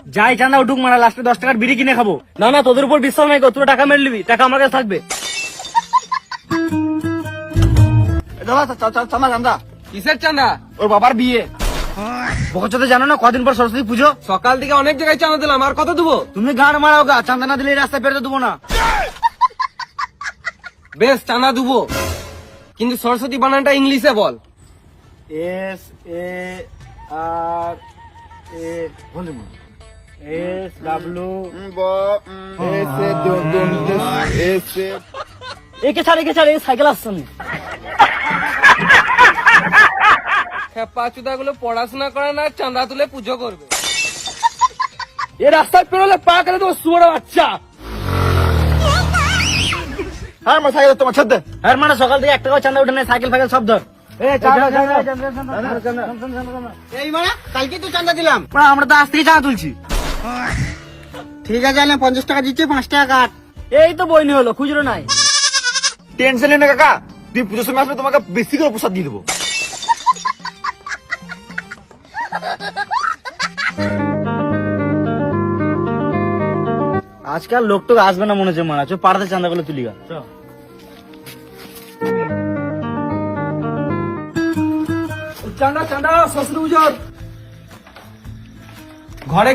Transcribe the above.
যাই চাঁদা উঠুক মারা, লাস্টে 10 টাকার বিড়ি কিনে খাবো। না না, তোদের উপর বিশ্বাস নাই, তোরা টাকা মেরে নিবি, টাকা আমার কাছে থাকবে। চাঁদা কিসের চাঁদা? ওর বাবার বিয়ে। বকচোদা জানো না কদিন পর সরস্বতী পুজো? সকাল থেকে অনেক জায়গায় চাঁদা দিলাম, আর কত দেবো? তুমি গান মারাও গা, চাঁদা না দিলে এই রাস্তায় বেরোতে দেবো না। বেশ চাঁদা দেবো, কিন্তু সরস্বতী বানানটা ইংলিশে বল। একে ছাড়, এই সাইকেল আসছে না। খেপাচুদা গুলো পড়াশোনা করে না, চাঁদা তুলে পুজো করবে। এ রাস্তায় পেরোলে পা কেটে দেবো, শুয়োরের বাচ্চা। হ্যাঁ আমার সাইকেল তোমার ছাদ দে। আর মানে সকাল থেকে 1 টাকাও চাঁদা উঠে নেই, সাইকেল ফাইকেল সব ধর। এই মানে কালকে তো চাঁদা দিলাম। আমরা তো আজ থেকে চাঁদা তুলছি। ঠিক আছে, আমি 50 টাকা দিচ্ছি, 5 টাকা কাট। এই তো বইনি হলো, খুচরো নাই। টেনশন নেই না কাকা, তুই পুজোর সময় আসলে তোমাকে বেশি করে প্রসাদ দিয়ে দেবো। আজকাল লোক তো আসবে না মনে হচ্ছে মারা, চো পাড়াতে চাঁদা গুলো তুলি গা। চাঁদা চাঁদা শ্বশুর পুজোর ঘরে